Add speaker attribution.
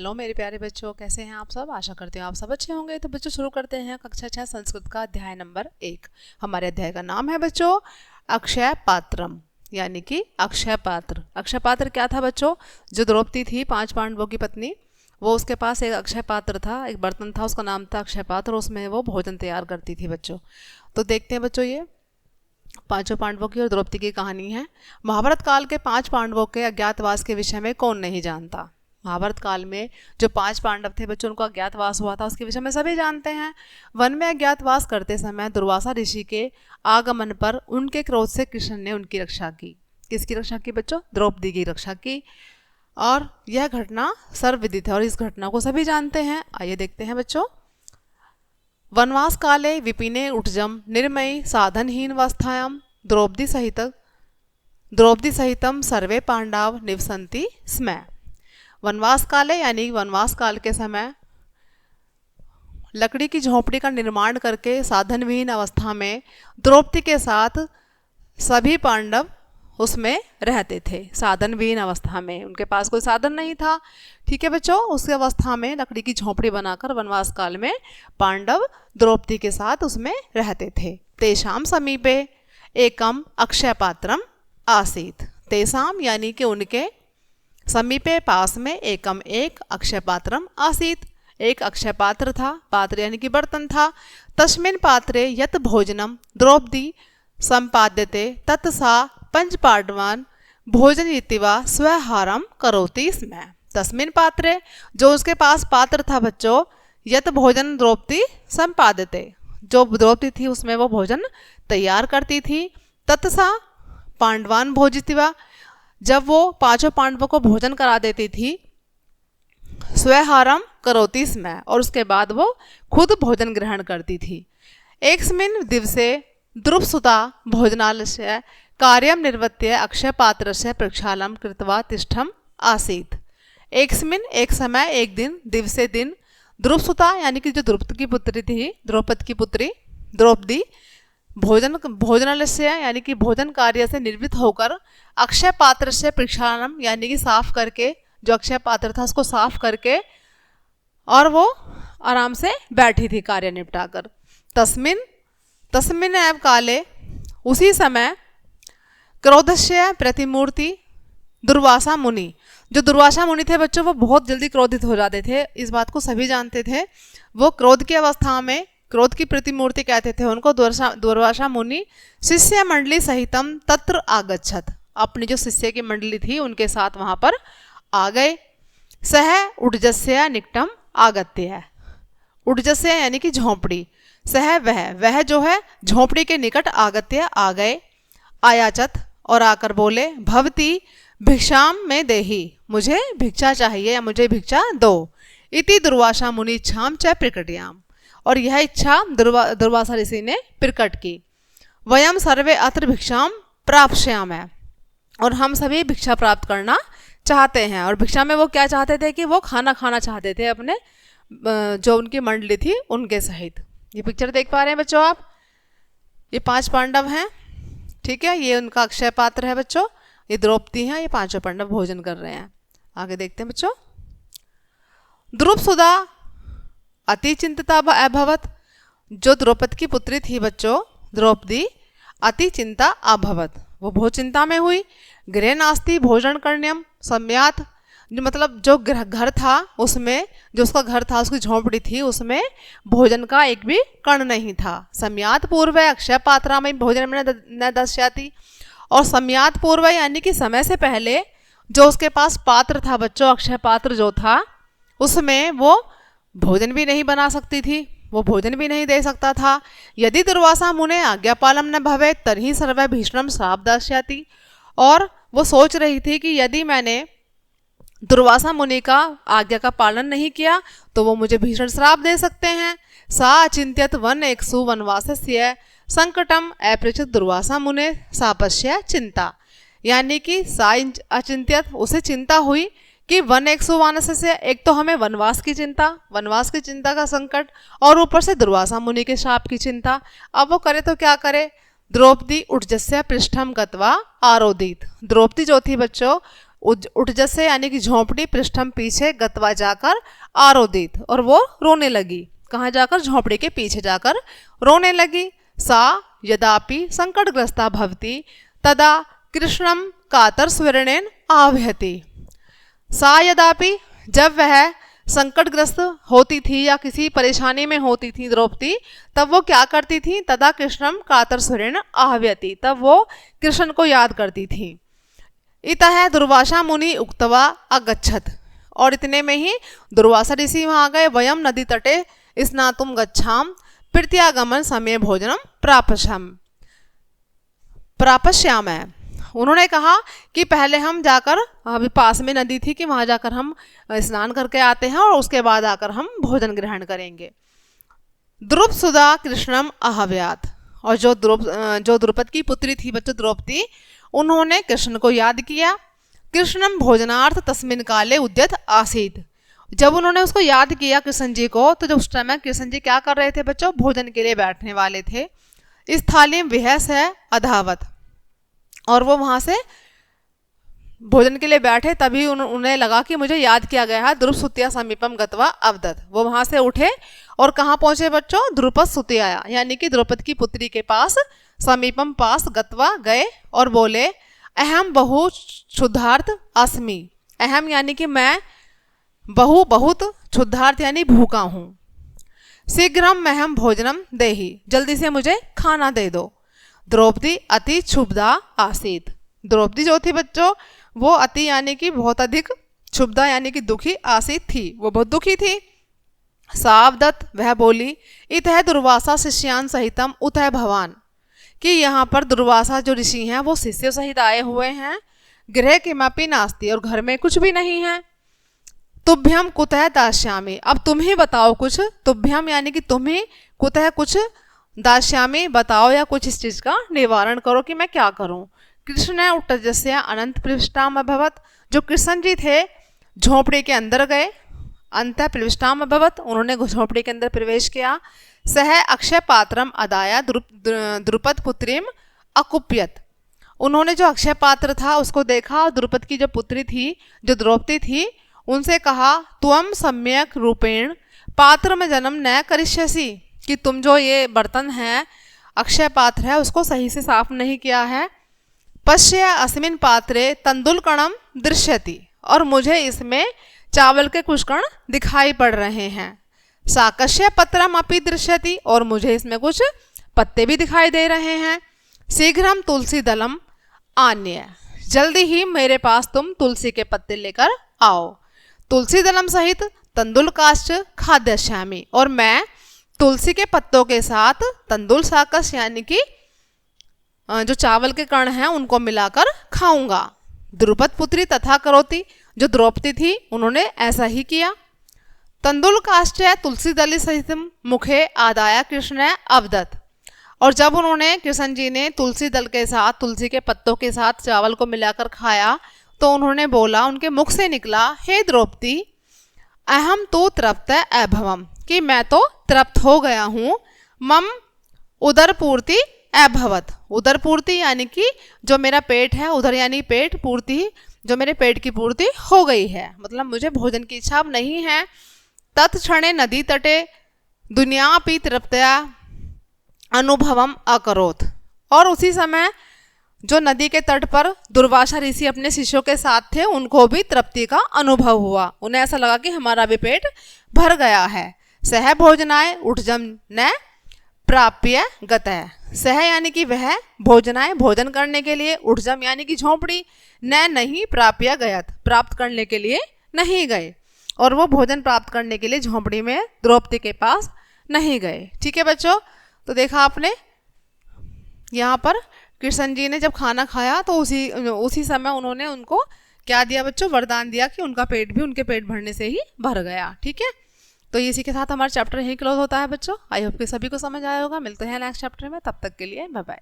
Speaker 1: Hello मेरे प्यारे बच्चों, कैसे हैं आप सब। आशा करते हैं आप सब अच्छे होंगे। तो बच्चों शुरू करते हैं कक्षा 6 संस्कृत का अध्याय नंबर 1। हमारे अध्याय का नाम है बच्चों अक्षय पात्रम, यानी कि अक्षय पात्र। अक्षय पात्र क्या था बच्चों? जो द्रौपदी थी 5 पांडवों की पत्नी, वो उसके पास एक अक्षय पात्र था, एक बर्तन था, उसका नाम था अक्षय पात्र। उसमें वो भोजन तैयार करती थी बच्चों। तो देखते हैं बच्चों, ये 5 पांडवों की और द्रौपदी की कहानी है। महाभारत काल के 5 पांडवों के अज्ञातवास के विषय में कौन नहीं जानता। महाभारत काल में जो 5 पांडव थे बच्चों, उनको अज्ञातवास हुआ था, उसके विषय में सभी जानते हैं। वन में अज्ञातवास करते समय दुर्वासा ऋषि के आगमन पर उनके क्रोध से कृष्ण ने उनकी रक्षा की। किसकी रक्षा की बच्चों? द्रौपदी की रक्षा की। और यह घटना सर्वविदित है और इस घटना को सभी जानते हैं। आइए देखते हैं बच्चों। वनवास काले विपिने उठजम निर्मयी साधनहीन अवस्थायां द्रौपदी सहितम सर्वे पांडव निवसन्ति स्म। वनवास काले यानी वनवास काल के समय लकड़ी की झोपड़ी का निर्माण करके साधनविहीन अवस्था में द्रौपदी के साथ सभी पांडव उसमें रहते थे। साधनविहीन अवस्था में, उनके पास कोई साधन नहीं था। ठीक है बच्चों, उस अवस्था में लकड़ी की झोपड़ी बनाकर वनवास काल में पांडव द्रौपदी के साथ उसमें रहते थे। तेषाम समीपे एकम अक्षय पात्रम आसीत। तेषाम यानी कि उनके, समीपे पास में, एकम एक, अक्षय पात्रम आसीत एक अक्षय पात्र था। पात्र यानी कि बर्तन था। तस्मिन् पात्रे यत भोजनम द्रौपदी संपाद्यते तत् सा पंच पांडवान भोजन इतिवा स्वहारम करोति स्म। तस्मिन् पात्रे, जो उसके पास पात्र था बच्चों, यत भोजन द्रौपदी संपाद्यते, जो द्रौपदी थी उसमें वो भोजन तैयार करती थी। तत् सा पांडवान भोजितिवा, जब वो 5 पांडवों को भोजन करा देती थी, स्वहारम करोति स्म, और उसके बाद वो खुद भोजन ग्रहण करती थी। एकस्मिन् दिवसे द्रुपसुता भोजनालस्य कार्यं निर्वर्त्य अक्षय पात्रस्य प्रक्षालनं कृत्वा तिष्ठम् आसीत्। एकस्मिन् एक समय, एक दिन, दिवसे दिन, द्रुपसुता यानी कि जो द्रुपद की पुत्री थी, द्रौपद की पुत्री द्रौपदी, भोजनालय से यानी कि भोजन कार्य से निर्वृत्त होकर अक्षय पात्र से प्रक्षालनम यानी कि साफ करके, जो अक्षय पात्र था उसको साफ करके, और वो आराम से बैठी थी कार्य निपटाकर। तस्मिन् एव काले, उसी समय, क्रोधस्य प्रतिमूर्ति दुर्वासा मुनि, जो दुर्वासा मुनि थे बच्चों, वो बहुत जल्दी क्रोधित हो जाते थे। इस बात को सभी जानते थे। वो क्रोध की अवस्था में, क्रोध की प्रतिमूर्ति कहते थे उनको, दुर्वासा मुनि शिष्य मंडली सहितम तत्र आगच्छत, अपनी जो शिष्य की मंडली थी उनके साथ वहां पर आ गए। सह उड्जस्य निकटम आगत्य, उड्जस्य यानी कि झोंपड़ी, सह वह जो है झोंपड़ी के निकट आगत्य आ गए। आयाचत, और आकर बोले, भवती भिक्षाम में देही, मुझे भिक्षा चाहिए या मुझे भिक्षा दो। इति दुर्वासा मुनि इच्छाम च प्रकटयाम, और यह इच्छा दुर्वासा ऋषि ने प्रकट की। वयम सर्वे अत्र भिक्षाम प्राप्स्याम, और हम सभी भिक्षा प्राप्त करना चाहते हैं। और भिक्षा में वो क्या चाहते थे कि वो खाना खाना चाहते थे अपने जो उनकी मंडली थी उनके सहित। ये पिक्चर देख पा रहे हैं बच्चों आप? ये 5 पांडव हैं, ठीक है, ये उनका अक्षय पात्र है बच्चों, ये द्रौपदी हैं, ये 5 पांडव भोजन कर रहे हैं। आगे देखते हैं बच्चों। द्रुपसुदा अति चिंतिता अभवत, जो द्रौपद की पुत्री थी बच्चों द्रौपदी, अति चिंता अभवत, वो बहुत चिंता में हुई। गृह नास्ति भोजन करण्यम सम्यात, जो मतलब जो घर था उसमें, जो उसका घर था, उसकी झोंपड़ी थी, उसमें भोजन का एक भी कण नहीं था। सम्यात पूर्व अक्षय पात्रा में भोजन में न दस्याति, और सम्यात पूर्व यानी कि समय से पहले जो उसके पास पात्र था बच्चों, अक्षय पात्र जो था, उसमें वो भोजन भी नहीं बना सकती थी, वो भोजन भी नहीं दे सकता था। यदि दुर्वासा मुने आज्ञापालम न भवे तर्हि सर्व भीषणम श्राप दास्याति, और वो सोच रही थी कि यदि मैंने दुर्वासा मुनि का आज्ञा का पालन नहीं किया तो वो मुझे भीषण श्राप दे सकते हैं। सा अचिंत्यत वन एकसु वनवासस्य संकटम अपृच्छत दुर्वासा मुने सापस्य चिंता, यानी कि सा अचिंत्यत, उसे चिंता हुई कि वन एकसु वनवासस्य, एक तो हमें वनवास की चिंता का संकट, और ऊपर से दुर्वासा मुनि के शाप की चिंता। अब वो करे तो क्या करे? द्रौपदी उठजस्य पृष्ठम गत्वा आरोदित, द्रौपदी जो थी बच्चों उठजसे यानी कि झोंपड़ी, पृष्ठम पीछे, गत्वा जाकर, आरोदित और वो रोने लगी। कहाँ जाकर? झोंपड़ी के पीछे जाकर रोने लगी। सा यदापि संकटग्रस्ता भवति तदा कृष्णम कातर स्वर्णेन आह्वयति। सा यदापि, जब वह संकटग्रस्त होती थी या किसी परेशानी में होती थी द्रौपदी, तब वो क्या करती थी? तदा कृष्णम कातर स्वर्णेन आह्वयति, तब वो कृष्ण को याद करती थी। इतः दुर्वासा मुनि उक्त्वा अगच्छत, और इतने में ही दुर्वासा ऋषि वहाँ गए। वयम नदी तटे स्नातुम गच्छाम प्रत्यागमन समय भोजनम प्रापश्याम। उन्होंने कहा कि पहले हम जाकर, अभी पास में नदी थी कि वहाँ जाकर हम स्नान करके आते हैं और उसके बाद आकर हम भोजन ग्रहण करेंगे। द्रुपसुधा कृष्णम आह्वयात, और जो द्रुपद की पुत्री थी बच्चों द्रौपदी, उन्होंने कृष्ण को याद किया। कृष्णम भोजनार्थ तस्मिन काले उद्यत आसीत, जब उन्होंने उसको याद किया कृष्ण जी को, तो जब उस टाइम कृष्ण जी क्या कर रहे थे बच्चों? भोजन के लिए बैठने वाले थे। इस थाली में विहस है अधावत, और वो वहाँ से भोजन के लिए बैठे, तभी उन्हें लगा कि मुझे याद किया गया है। द्रुप सुतिया समीपम गत्वा अवदत, वो वहाँ से उठे और कहाँ पहुँचे बच्चों? द्रुपद सुतिया यानी कि द्रौपद की पुत्री के पास, समीपम पास, गत्वा गए और बोले अहम बहु क्षुधार्थ अस्मि। अहम यानी कि मैं, बहु बहुत, क्षुधार्थ यानी भूखा हूँ। शीघ्रम महम भोजनम देहि, जल्दी से मुझे खाना दे दो। द्रौपदी अति क्षुब्धा आसीत, द्रौपदी जो थी बच्चों वो अति यानी कि बहुत अधिक, क्षुब्धा यानी कि दुखी, आसीत थी, वो बहुत दुखी थी। सावदत्त, वह बोली इतः दुर्वासा शिष्यान सहितम उतः भवान, कि यहाँ पर दुर्वासा जो ऋषि हैं वो शिष्य सहित आए हुए हैं। गृह किमपि नास्ति, और घर में कुछ भी नहीं है। तुभ्यम कुतः दास्यामि, अब तुम ही बताओ कुछ। तुभ्यम यानी कि तुम ही, कुतः कुछ, दास्यामि बताओ या कुछ इस चीज का निवारण करो कि मैं क्या करूं। कृष्ण उट्टजस्य अनंत प्रविष्टाम अभवत, जो कृष्ण जी थे झोंपड़ी के अंदर गए। अंत प्रविष्टाम अभवत, उन्होंने झोंपड़ी के अंदर प्रवेश किया। सह अक्षय पात्रम अदाया द्रुपद पुत्रीम अकुप्यत, उन्होंने जो अक्षय पात्र था उसको देखा और द्रुपद की जो पुत्री थी, जो द्रौपदी थी, उनसे कहा त्वम सम्यक रूपेण पात्र में जन्म न करिष्यसि, कि तुम जो ये बर्तन है, अक्षय पात्र है, उसको सही से साफ नहीं किया है। पश्य अस्मिन पात्रे तंदुल कणम दृश्यति, और मुझे इसमें चावल के कुछ कण दिखाई पड़ रहे हैं। साकश्य पत्रम अपि दृश्यति, और मुझे इसमें कुछ पत्ते भी दिखाई दे रहे हैं। शीघ्रम तुलसी दलम आन्य, जल्दी ही मेरे पास तुम तुलसी के पत्ते लेकर आओ। तुलसी दलम सहित तंदुल काष्ठ खाद्यश्यामी, और मैं तुलसी के पत्तों के साथ तंदुल साकस यानी कि जो चावल के कण हैं उनको मिलाकर खाऊंगा। द्रुपद पुत्री तथा करोति, जो द्रौपदी थी उन्होंने ऐसा ही किया। तंदुल काष्ठ तुलसी दली सहित मुखे आदाया कृष्ण अवदत, और जब उन्होंने कृष्ण जी ने तुलसी दल के साथ, तुलसी के पत्तों के साथ चावल को मिलाकर खाया, तो उन्होंने बोला, उनके मुख से निकला, हे द्रौपदी अहम तो तृप्त अभवम, कि मैं तो तृप्त हो गया हूँ। मम उदर पूर्ति अभवत, उदर पूर्ति यानी कि जो मेरा पेट है, उधर यानी पेट, पूर्ति जो मेरे पेट की पूर्ति हो गई है, मतलब मुझे भोजन की इच्छा अब नहीं है। तत्क्षणे नदी तटे दुनियापि तृप्तया अनुभवम अकरोत, और उसी समय जो नदी के तट पर दुर्वासा ऋषि अपने शिष्यों के साथ थे, उनको भी तृप्ति का अनुभव हुआ। उन्हें ऐसा लगा कि हमारा भी पेट भर गया है। सह भोजनाय उठजम न प्राप्य गतः, सह यानी कि वह, भोजनाय भोजन करने के लिए, उठजम यानी कि झोंपड़ी, न नहीं, प्राप्य गयत प्राप्त करने के लिए नहीं गए, और वो भोजन प्राप्त करने के लिए झोंपड़ी में द्रौपदी के पास नहीं गए। ठीक है बच्चों, तो देखा आपने यहाँ पर कृष्ण जी ने जब खाना खाया तो उसी समय उन्होंने उनको क्या दिया बच्चों? वरदान दिया कि उनका पेट भी उनके पेट भरने से ही भर गया। ठीक है, तो इसी के साथ हमारा चैप्टर यहीं क्लोज होता है बच्चों। आई होप कि सभी को समझ आया होगा। मिलते हैं नेक्स्ट चैप्टर में, तब तक के लिए बाय बाय।